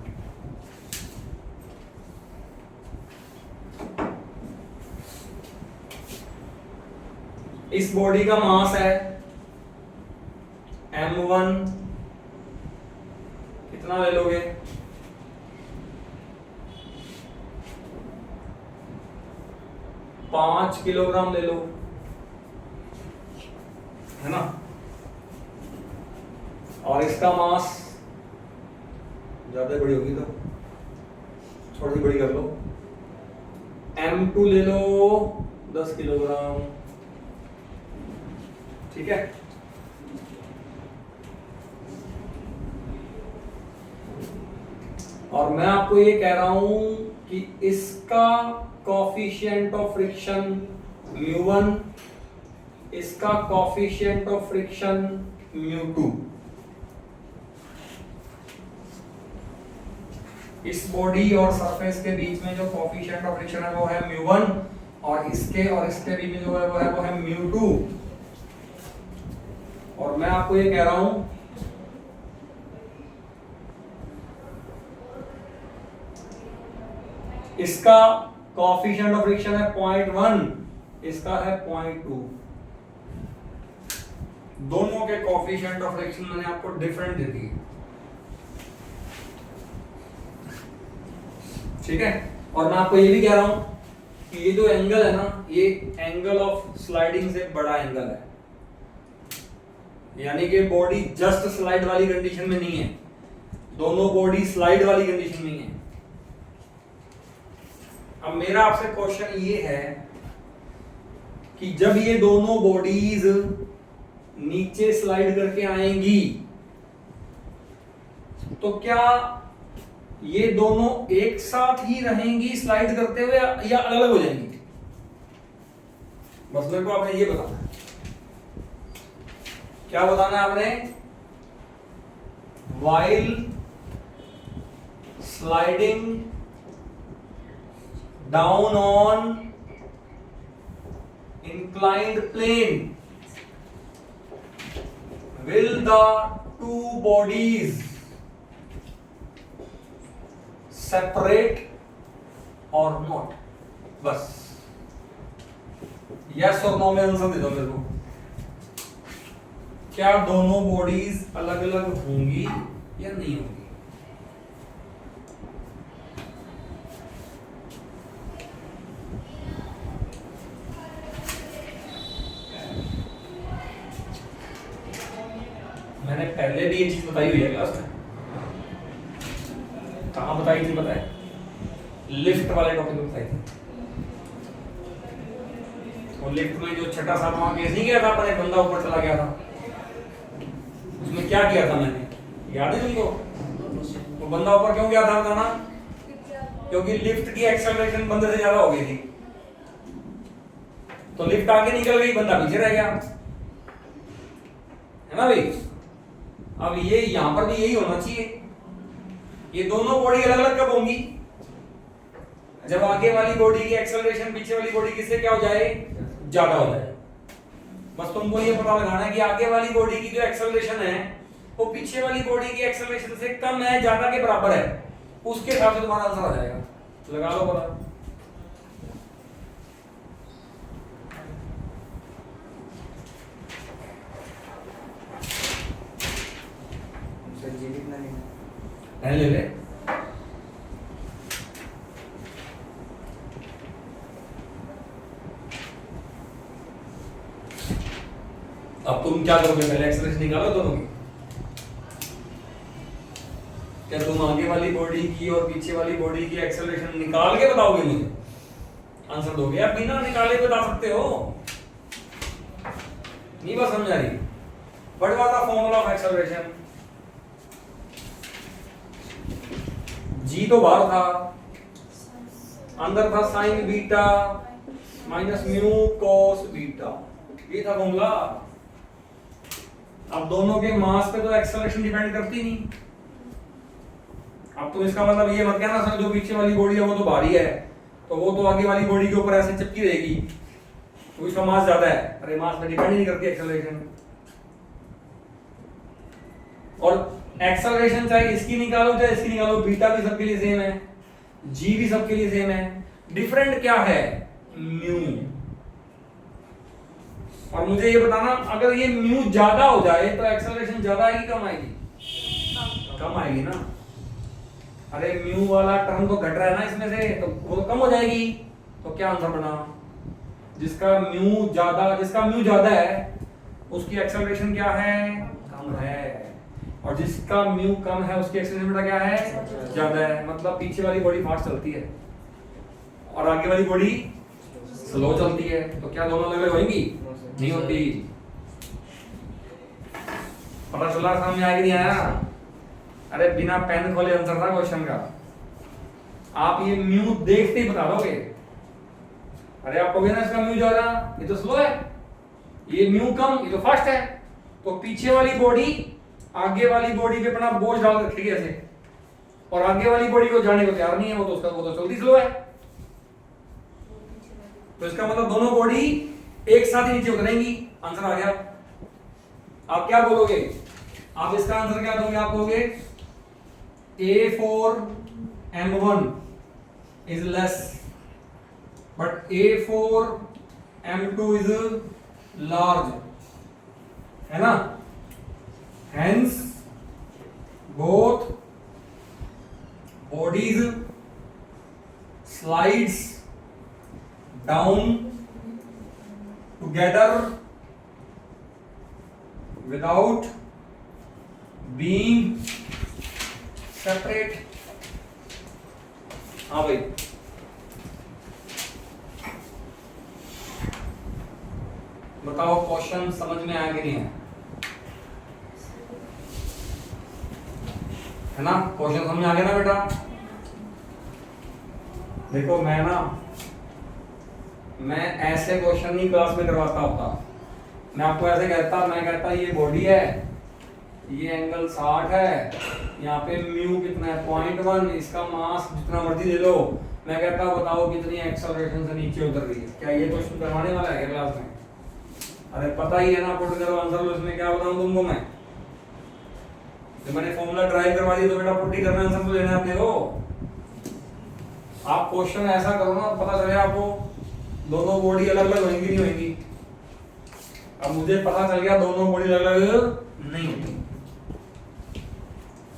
इस बॉडी का मास है m1, कितना ले लोगे? 5 किलोग्राम ले लो, है ना। और इसका मास ज्यादा बड़ी होगी तो थोड़ी बड़ी कर लो, m2 ले लो 10 किलोग्राम, ठीक है। और मैं आपको ये कह रहा हूं कि इसका कोफिशिएंट ऑफ फ्रिक्शन μ1, इसका कोफिशिएंट ऑफ फ्रिक्शन μ2। इस बॉडी और सरफेस के बीच में जो कोफिशिएंट ऑफ फ्रिक्शन है वो है μ1 और इसके बीच में जो है वो है μ2। और मैं आपको ये कह रहा हूं इसका कोफिशिएंट ऑफ फ्रिक्शन है 0.1, इसका है 0.2। दोनों के कोफिशिएंट ऑफ फ्रिक्शन मैंने आपको डिफरेंट दे दिए, ठीक है। और मैं आपको ये भी कह रहा हूं कि ये जो एंगल है ना, ये एंगल ऑफ स्लाइडिंग से बड़ा एंगल है, यानी कि बॉडी जस्ट स्लाइड वाली कंडीशन में नहीं है, दोनों बॉडी स्लाइड वाली कंडीशन में है। अब मेरा आपसे क्वेश्चन ये है कि जब ये दोनों बॉडीज नीचे स्लाइड करके आएंगी तो क्या ये दोनों एक साथ ही रहेंगी स्लाइड करते हुए या अलग अलग हो जाएंगी? बस मेरे को आपने ये बताना है। क्या बताना है आपने? while sliding down on inclined plane, will the two bodies separate or not? बस यस और नो में आंसर दे दो मेरे को। क्या दोनों बॉडीज अलग अलग होंगी या नहीं होंगी? मैंने पहले भी ये चीज बताई हुई है क्लास में। कहां बताई थी पता है? लिफ्ट वाले टॉपिक में बताई थी। और लिफ्ट में जो छठा सातवां केस नहीं गया था, पर एक बंदा ऊपर चला गया था, उसमें क्या किया था मैंने, याद है तुमको? वो बंदा ऊपर क्यों गया था बताना? क्योंकि लिफ्ट की एक्सेलरेशन बंदे से ज्यादा हो गई थी, तो लिफ्ट आगे निकल गई, बंदा पीछे रह गया, है ना भाई। अब ये यहां पर भी यही होना चाहिए। ये दोनों बॉडी अलग अलग कब होंगी? जब आगे वाली बॉडी की एक्सेलरेशन पीछे वाली बॉडी किससे क्या हो जाए? ज्यादा हो जाए। बस तुमको ये पता लगाना है कि आगे वाली बॉडी की जो एक्सेलरेशन है वो पीछे वाली बॉडी की एक्सेलरेशन से कम है, ज्यादा के बराबर है, उसके हिसाब से तुम्हारा आंसर आ जाएगा। लगा लो पता।
सर जी कितना लेना?
ले ले। अब तुम क्या करोगे, पहले एक्सेलरेशन निकालो दोनों की। क्या तुम आगे वाली बॉडी की और पीछे वाली बॉडी की एक्सेलरेशन निकाल के बताओगे मुझे? आंसर दोगे या बिना निकाले बता सकते हो? नहीं बात समझ आ रही? What was the formula of acceleration? G तो बाहर था, अंदर था sine beta minus mu cos beta, ये था फॉर्मूला। अब दोनों के मास पे तो एक्सेलरेशन डिपेंड करती नहीं। अब तो इसका मतलब ये मत कहना सर जो पीछे वाली बॉडी है वो तो भारी है, तो वो तो आगे वाली बॉडी के ऊपर ऐसे चिपकी रहेगी, तो इसका मास ज्यादा है। अरे मास पे डिपेंड ही नहीं करती एक्सेलरेशन। और एक्सेलरेशन चाहे इसकी निकालो चाहे इसकी निकालो, बीटा भी सबके लिए सेम है, जी भी सबके लिए सेम है। डिफरेंट क्या है? म्यू। और मुझे ये बताना, अगर ये म्यू ज्यादा हो जाए तो एक्सेलरेशन ज्यादा आएगी कम आएगी? कम आएगी ना। अरे म्यू वाला टर्म तो घट रहा है ना इसमें से, तो वो कम हो जाएगी। तो क्या आंसर बना? जिसका म्यू ज्यादा है उसकी एक्सेलरेशन क्या है? कम है। और जिसका म्यू कम है उसकी एक्सेलरेशन बेटा क्या है? ज्यादा है। मतलब पीछे वाली बॉडी फास्ट चलती है और आगे वाली बॉडी स्लो चलती है, तो क्या दोनों अलग होंगी? नहीं होती। पता चला समझ में आया कि नहीं आया? अरे बिना पेन खोले आंसर था क्वेश्चन का, आप ये म्यू देखते ही बता दोगे। अरे आप कहोगे ना इसका म्यू ज्यादा, ये तो स्लो है, ये म्यू कम, ये तो फास्ट है, तो पीछे वाली बॉडी आगे वाली बॉडी पे अपना बोझ डाल के खड़ी ऐसे, और आगे वाली बॉडी को जाने को तैयार नहीं है, वो तो चलती स्लो है। तो इसका मतलब दोनों बॉडी एक साथ ही नीचे उतरेंगी। आंसर आ गया। आप क्या बोलोगे? आप इसका आंसर क्या दोगे? आप कहोगे A4 M1 is less but A4 M2 is large, है ना? Hence both bodies slides down together without being separate। हाँ भाई, बताओ क्वेश्चन समझ में आया कि नहीं है? है ना? क्वेश्चन समझ में आ गया ना बेटा? देखो मैं ऐसे क्वेश्चन नहीं क्लास में करवाता होता। मैं आपको ऐसे कहता ये बॉडी है, ये एंगल 60 है, यहाँ पे म्यू कितना है 0.1, इसका मास जितना मर्जी ले लो। मैं कहता बताओ कितनी एक्सेलरेशन से नीचे उतर रही है। क्या ये क्वेश्चन करवाने वाला है क्लास में? अरे पता ही है ना, पुट करो आंसर लो। इसमें क्या बताऊं तुमको मैं? जब मैंने फॉर्मूला ड्राइव करवा दिया तो बेटा पुट ही करना, आंसर तो लेना अपने को। आप क्वेश्चन ऐसा करो ना, पता चले आपको दोनों बॉडी अलग अलग होंगी नहीं होंगी। अब मुझे पता चल गया दोनों बॉडी अलग अलग नहीं होती।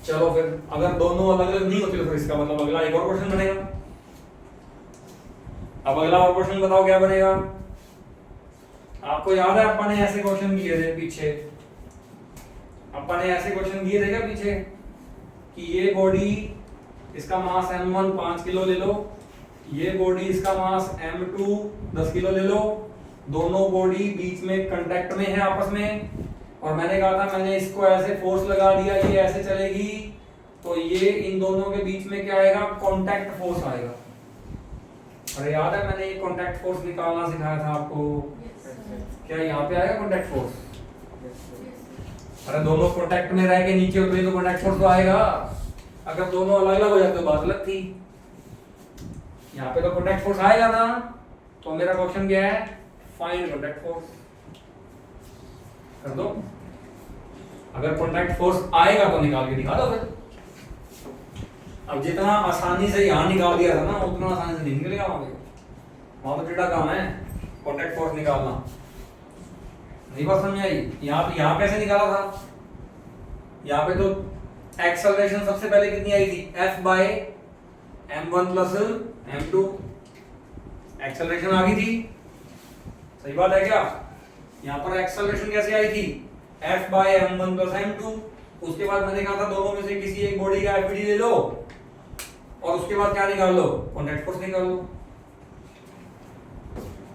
चलो फिर अगर दोनों अलग अलग नहीं होती तो फिर इसका मतलब अगला एक और क्वेश्चन बनेगा। अब अगला और क्वेश्चन बताओ क्या बनेगा? आपको याद है अपन ने ऐसे क्वेश्चन किए थे पीछे? अपन ने ऐसे क्वेश्चन किए थे क्या पीछे कि ये बॉडी इसका मास m1 5 किलो ले लो, ये बॉडी इसका मास m2 10 किलो ले लो, दोनों बॉडी बीच में कांटेक्ट में है आपस में, और मैंने कहा था मैंने इसको ऐसे फोर्स लगा दिया, ये ऐसे चलेगी, तो ये इन दोनों के बीच में क्या आएगा? कांटेक्ट फोर्स आएगा। अरे याद है मैंने ये कांटेक्ट फोर्स निकालना सिखाया था आपको? क्या यहाँ पे आएगा कांटेक्ट फोर्स? अरे दोनों कांटेक्ट में रह के नीचे उतरे तो कांटेक्ट फोर्स तो आएगा। अगर दोनों अलग अलग हो जाते तो बात अलग थी। यहाँ पे तो कांटेक्ट फोर्स आएगा ना। तो मेरा क्वेश्चन क्या है? Find contact force. कर दो। अगर कांटेक्ट फोर्स आएगा तो निकाल के दिखा दो फिर। अब जितना आसानी से यहाँ निकाल दिया था ना, उतना आसानी से नहीं निकलेगा वहां तो टेढ़ा काम है कांटेक्ट फोर्स निकालना। नहीं बात समझ आई? यहाँ कैसे निकाला था? यहाँ पे तो एक्सेलरेशन सबसे पहले कितनी आई थी? F by m1 plus m2 acceleration आ गई थी। सही बात है क्या? यहाँ पर एक्सेलरेशन कैसे आई थी, F by m1 plus m2। उसके बाद मैंने कहा था दोनों में से किसी एक बॉडी का एफईडी ले लो और उसके बाद क्या निकाल लो, कॉन्टैक्ट फोर्स निकाल लो।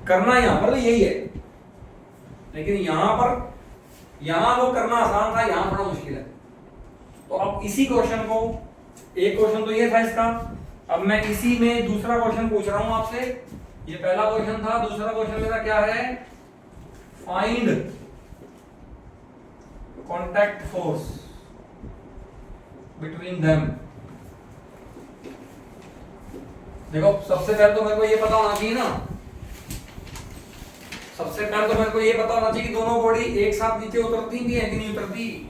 करना यहाँ पर यही है, लेकिन यहाँ वो करना आसान था, यहाँ थोड़ा मुश्किल है। तो अब इसी क्वेश्चन को, एक क्वेश्चन तो ये था इसका, अब मैं इसी में दूसरा क्वेश्चन पूछ रहा हूं आपसे। ये पहला क्वेश्चन था, दूसरा क्वेश्चन मेरा क्या है, find contact force between them. देखो सबसे पहले तो मेरे को ये पता होना चाहिए ना, सबसे पहले तो मेरे को ये पता होना चाहिए कि दोनों बॉडी एक साथ नीचे उतरती भी है कि नहीं उतरती।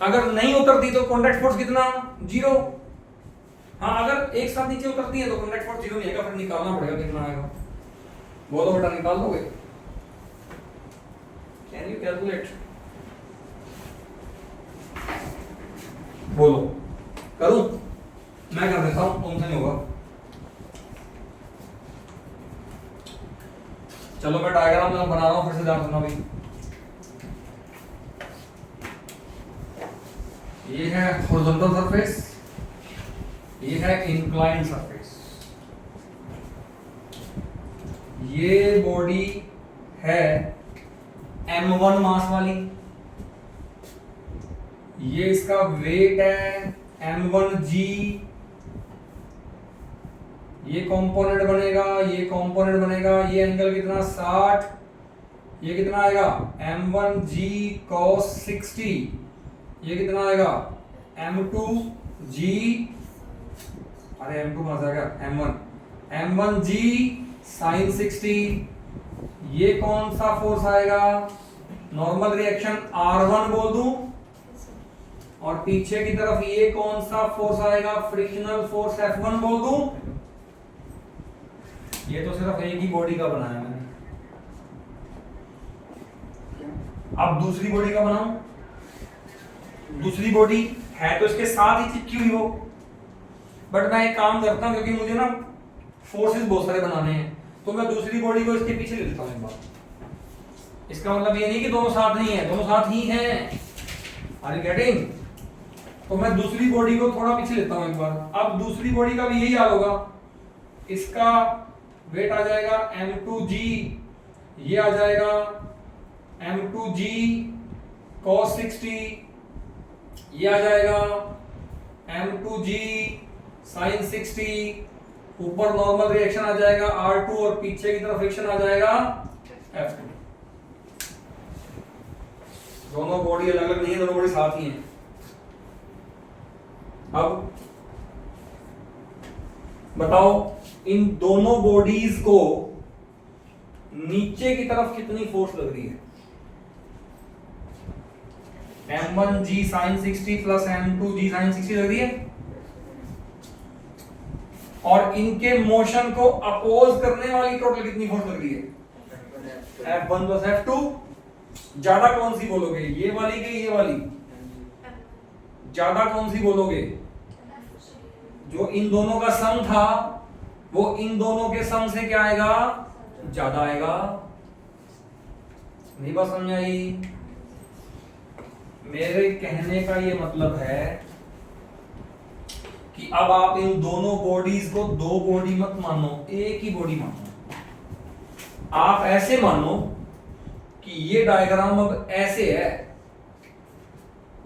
अगर नहीं उतरती तो कॉन्टैक्ट फोर्स कितना, 0। हाँ, अगर एक साथ नीचे उतरती है तो कॉन्टैक्ट फोर्स 0 नहीं आएगा, फिर निकालना पड़ेगा कितना आएगा, वो तो बेटा निकाल लोगे। कैन यू कैलकुलेट, बोलो, करूं? मैं कर देता हूं, तुमसे नहीं होगा। चलो मैं डायग्राम बना रहा हूं, फिर से ध्यान सुनना भाई। ये है हॉरिजॉन्टल सरफेस, ये है इंक्लाइंड सरफेस। ये बॉडी है m1 मास वाली, ये इसका वेट है m1g, ये कंपोनेंट बनेगा, ये कंपोनेंट बनेगा, ये एंगल कितना 60, ये कितना आएगा m1g cos 60, ये कितना आएगा m2g, अरे m2 कहां से आ गया, m1g sin 60। ये कौन सा फोर्स आएगा, नॉर्मल रिएक्शन R1 बोल दूं, और पीछे की तरफ ये कौन सा फोर्स आएगा, फ्रिक्शनल फोर्स F1 बोल दूं। ये तो सिर्फ एक ही बॉडी का बनाया मैंने, अब दूसरी बॉडी का बनाऊं। दूसरी बॉडी है तो इसके साथ ही चिपकी हुई हो, बट मैं एक काम करता हूं, क्योंकि मुझे ना फोर्सेस बहुत सारे बनाने हैं, तो मैं दूसरी बॉडी को इसके पीछे ले लेता हूं एक बार। इसका मतलब ये नहीं कि दोनों साथ नहीं है, दोनों साथ ही हैं, आर यू गेटिंग? तो मैं दूसरी बॉडी को थोड़ा पीछे लेता हूं एक बार। अब दूसरी बॉडी का भी यही हाल होगा, इसका वेट आ जाएगा m2g, ये आ जाएगा m2g cos 60, ये आ जाएगा m2g sin 60, ऊपर नॉर्मल रिएक्शन आ जाएगा R2 और पीछे की तरफ फ्रिक्शन आ जाएगा F2। दोनों बॉडी अलग अलग नहीं है, दोनों बॉडी साथ ही हैं। अब बताओ इन दोनों बॉडीज को नीचे की तरफ कितनी फोर्स लग रही है, m1g sin 60 plus m2g sin 60 लग रही है, और इनके मोशन को अपोज करने वाली टोटल कितनी फोर्स लग रही है, F1 प्लस F2। ज्यादा कौन सी बोलोगे, ये वाली कि ये वाली, ज्यादा कौन सी बोलोगे, जो इन दोनों का सम था वो इन दोनों के सम से क्या आएगा, ज्यादा आएगा। नहीं बात समझ आई? मेरे कहने का ये मतलब है कि अब आप इन दोनों बॉडीज को दो बॉडी मत मानो, एक ही बॉडी मानो। आप ऐसे मानो कि ये डायग्राम अब ऐसे है,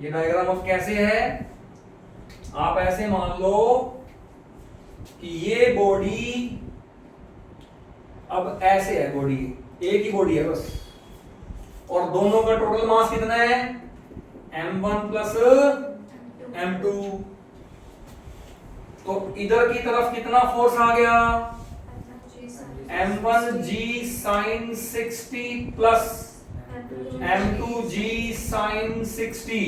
ये डायग्राम अब कैसे है, आप ऐसे मान लो कि ये बॉडी अब ऐसे है, बॉडी एक ही बॉडी है बस, और दोनों का टोटल मास कितना है, m1 प्लस m2। तो इधर की तरफ कितना फोर्स आ गया, m1g sin 60 plus m2g sin 60,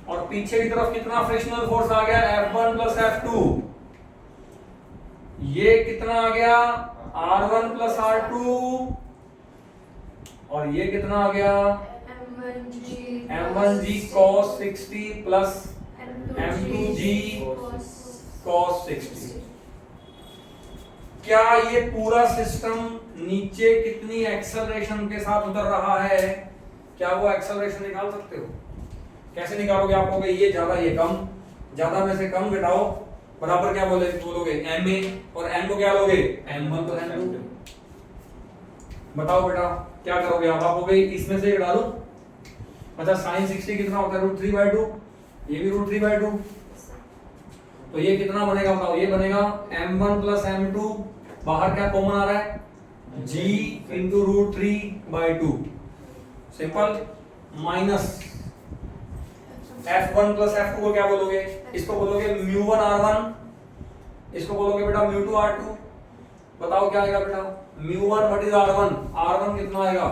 और पीछे की तरफ कितना फ्रिक्शनल फोर्स आ गया, F1 प्लस F2। ये कितना आ गया, R1 प्लस R2, और ये कितना आ गया, m1g cos 60 plus m2g cos 60। क्या ये पूरा सिस्टम नीचे कितनी एक्सेलरेशन के साथ उतर रहा है, क्या वो एक्सेलरेशन निकाल सकते हो? कैसे निकालोगे? आप कहोगे ये ज्यादा ये कम, ज्यादा में से कम घटाओ बराबर क्या बोलोगे एम ए, और एन को क्या लोगे m1 तो m2। बताओ बेटा क्या करोगे आप कहोगे इसमें से घटा लो। अच्छा sin 60 कितना होता है √3/2, ये भी √3/2, तो ये कितना बनेगा बताओ? ये बनेगा m1 + m2, बाहर क्या कॉमन आ रहा है g × √3/2, simple, minus f1 + f2 को क्या बोलोगे? इसको बोलोगे μ1 r1, इसको बोलोगे बेटा μ2 r2। बताओ क्या आएगा बेटा? μ1 व्हाट इज r1? r1 कितना आएगा?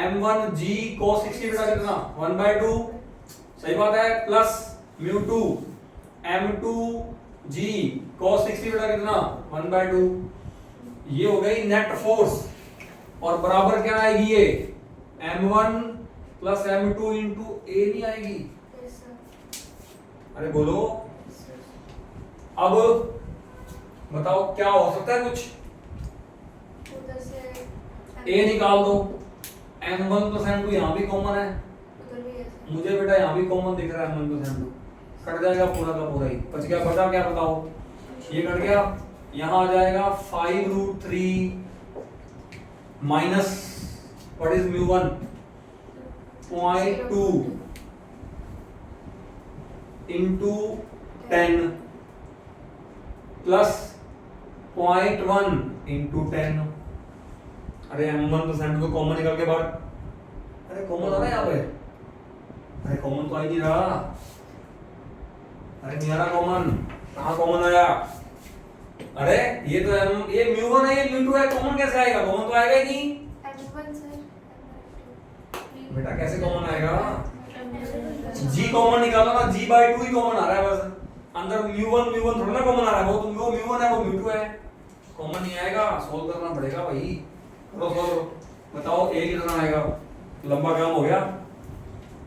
m1 g cos 60 बेटा कितना 1/2, सही बात है, प्लस μ2 m2 g cos 60 बेटा कितना 1/2। ये हो गई नेट फोर्स, और बराबर क्या आएगी ये m1 + m2 × a नहीं आएगी? अरे बोलो, अब बताओ क्या हो सकता है कुछ?
उधर से
a निकाल दो, m1 + m2 यहाँ भी कॉमन है,
उधर भी ऐसे।
मुझे बेटा यहाँ भी कॉमन दिख रहा है m1 + m2, कट जाएगा पूरा का पूरा ही, बच गया, बचा क्या बताओ? ये कट गया, यहाँ आ जाएगा 5√3 minus what is μ1 0.2 into 10 plus 0.1 into 10। अरे m1 + m2 को कॉमन निकाल के बाहर, अरे कॉमन आ रहा है यहाँ पे, अरे कॉमन तो आ ही नहीं रहा, अरे नहीं आ रहा कॉमन, कहाँ कॉमन आया? अरे ये तो ये μ1 है, ये μ2 है, कॉमन कैसे आएगा? कॉमन तो आएगा ही नहीं
M1 सर,
बेटा, कैसे कॉमन आएगा? g कॉमन निकालो ना, g/2 ही कॉमन आ रहा है बस, अंदर μ1 थोड़ा ना कॉमन आ रहा है, वो तो वो μ1 है, वो μ2 है, कॉमन नहीं आएगा, सॉल्व करना पड़ेगा भाई। करो सॉल्व, बताओ a कितना आएगा? लंबा काम हो गया,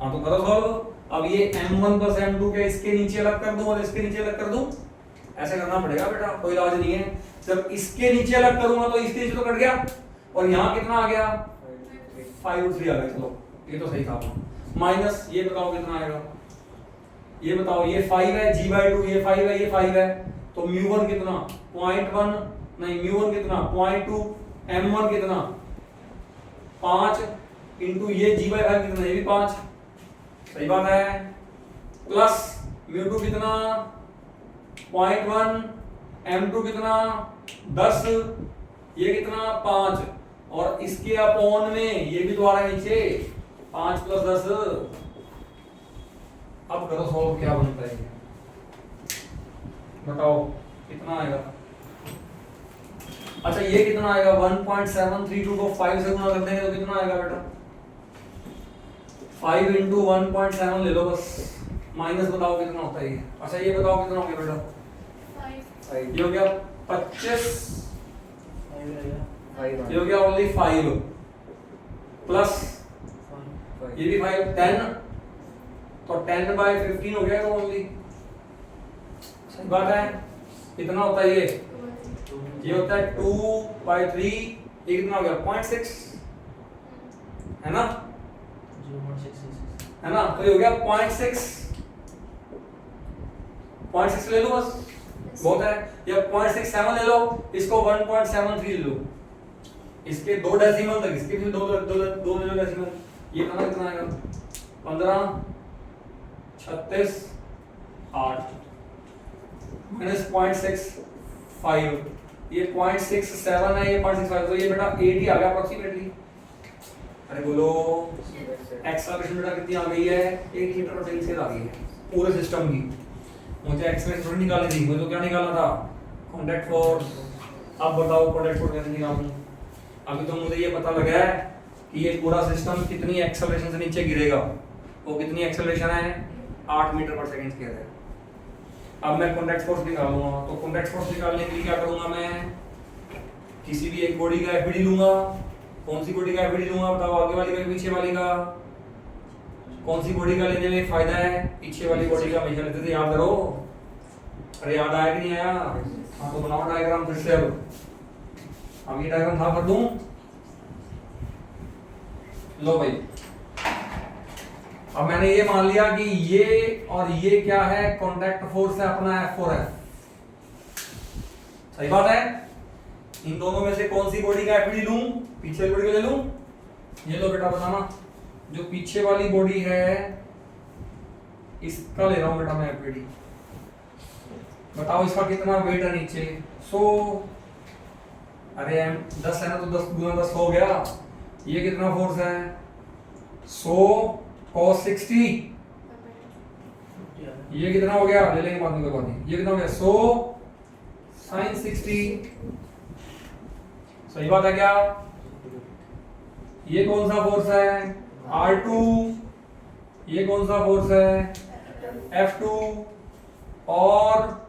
हाँ तो करो सॉल्व। अब ये m1 + m2 के इसके नीचे अलग कर दूं और इसके नीचे अलग कर दूं, ऐसे करना पड़ेगा बेटा, कोई इलाज नहीं है। जब इसके नीचे अलग करूंगा तो इसके नीचे तो कट गया, और यहाँ कितना आ गया 5√3 आ गया, चलो ये तो सही था। माइनस ये बताओ कितना आएगा? ये बताओ, ये 5 है, g/2 ये 5 है, ये 5 है, तो μ1 कितना 0.1, नहीं μ1 कितना 0.2, m1 कितना 5 इंटू ये g/5 कितना, ये भी 5, सही बात है, प्लस μ2 कितना 0.1, m2 कितना 10, ये कितना 5, और इसके अपॉन में ये भी तो आ रहा है नीचे 5 + 10। अब करो सॉल्व, क्या बनता है बताओ कितना आएगा? अच्छा ये कितना आएगा? 1.732 को 5 से गुणा कर देंगे तो कितना आएगा बेटा? 5 × 1.7 ले लो बस, माइनस बताओ कितना होता है ये? अच्छा ये बताओ कितना हो गया बेटा?
5
ये हो गया 25, ये हो गया ओनली 5 प्लस ये भी 5, 10, तो 10/15 हो गया तो ओनली, सही बात है। कितना होता है ये होता है 2/3, ये कितना हो गया 0.6, है ना, है ना, तो ये हो गया 0.6, 0.6 ले लो बस, बहुत है। या 0.67 ले लो, इसको 1.73 ले लो, इसके 2 डेसिमल तक, इसके भी 2 डेसिमल, ये कितना आएगा 15, 36, 8 माइनस 0.65, ये 0.67 है, ये 0.65, तो ये बेटा 8 ही आ गया अप्रोक्सीमेटली। अरे बोलो एक्सेलरेशन बेटा कितनी आ गई है? 8 मीटर पर सेकंड आ गई है पूरे सिस्टम की। मुझे एक्सेलरेशन थोड़ी निकालनी थी, मुझे तो क्या निकालना था? Contact force. अब बताओ कॉन्टैक्ट फोर्स कैसे निकालूं? अभी तो मुझे ये पता लगा है कि ये पूरा सिस्टम कितनी एक्सेलरेशन से नीचे गिरेगा, वो कितनी एक्सेलरेशन है 8 मीटर पर सेकंड स्क्वायर है। अब मैं कॉन्टैक्ट फोर्स निकालूंगा, तो कॉन्टैक्ट फोर्स निकालने के लिए क्या करूंगा? मैं किसी भी एक बॉडी का एफबीडी लूंगा। कौन सी बॉडी का एफबीडी लूंगा बताओ? आगे वाली का, पीछे वाली का? कौन सी बॉडी का लेने में फायदा है? पीछे वाली बॉडी का हमेशा लेते थे, याद करो। अरे याद आया कि नहीं आया? हाँ तो बनाओ डायग्राम फिर से। अब ये डायग्राम था कर दूं? लो भाई, अब मैंने ये मान लिया कि ये और ये क्या है, कॉन्टैक्ट फोर्स है अपना F4F। सही बात है। इन दोनों में से कौन सी बॉडी का एफडी लूं? पीछे वाली बॉडी का ले लूं? ये लो बेटा, बताना। जो पीछे वाली बॉडी है इसका ले रहा हूं बेटा मैं एफडी। बताओ इसका कितना वेट है नीचे? 100। अरे एम 10 है ना, तो 10 गुना 10 हो गया। ये कितना फोर्स है? 100 cos 60। ये कितना हो गया? ले लेंगे बाद में, कोई बात नहीं। ये कितना हो गया? 100 sin 60। सही बात है क्या? ये कौन सा फोर्स है? R2। ये कौन सा फोर्स है? F2। और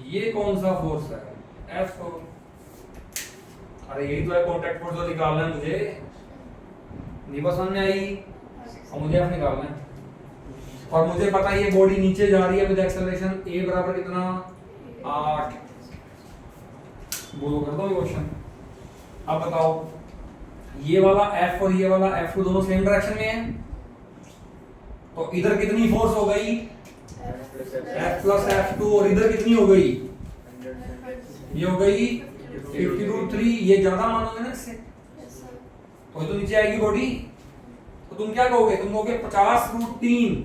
ये कौन सा फोर्स है? F4। अरे यही तो है कॉन्टैक्ट फोर्स जो निकालना है मुझे। नहीं बस समझ में आई? और मुझे F निकालना है, और मुझे पता है ये बॉडी नीचे जा रही है विद एक्सेलरेशन A बराबर कितना? 8। बोलो कर दो ये क्वेश्चन। अब बताओ, ये वाला F और ये वाला F2 दोनों सेम डायरेक्शन में है, तो इधर कितनी फोर्स हो गई? F plus F2। और इधर कितनी हो गई? ये हो गई 50√3। ये ज्यादा मानोगे ना इससे, तो ये तो नीचे आएगी बॉडी। तो तुम क्या कहोगे? तुम कहोगे 50√3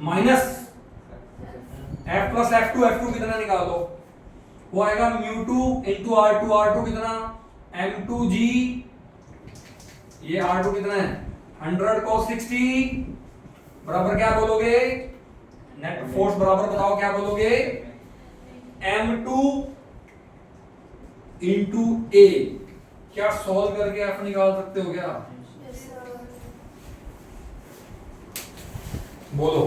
minus F plus F2। F2 कितना निकालो? वो आएगा μ2 इंटू R2। R2 कितना? M2G। ये R2 कितना है? 100 cos 60 बराबर क्या बोलोगे? नेट फोर्स बराबर बताओ क्या बोलोगे? M2 into A। क्या सॉल्व करके आप निकाल सकते हो क्या? बोलो।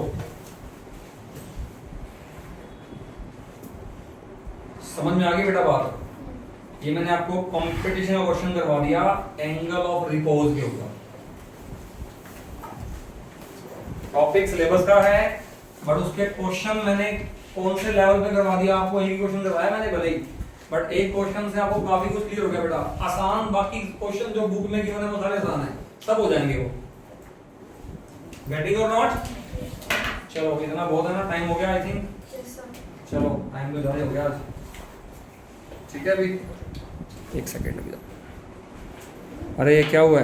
समझ में आ गई बेटा बात? ये मैंने आपको कंपटीशन का क्वेश्चन करवा दिया एंगल ऑफ रिपोज के ऊपर। टॉपिक सिलेबस का है, बट उसके क्वेश्चन मैंने कौन से लेवल पे करवा दिया आपको? एक क्वेश्चन करवाया मैंने भले ही, बट एक क्वेश्चन से आपको काफी कुछ क्लियर हो गया बेटा। आसान, बाकी क्वेश्चन जो बुक में गिवन है वो सारे आसान है, सब हो जाएंगे वो। गेटिंग और नॉट? चलो इतना बहुत है ना, टाइम हो गया आई थिंक। चलो टाइम तो ज्यादा हो गया आज, ठीक है अभी 1 सेकेंड अभी। अरे ये क्या हुआ है?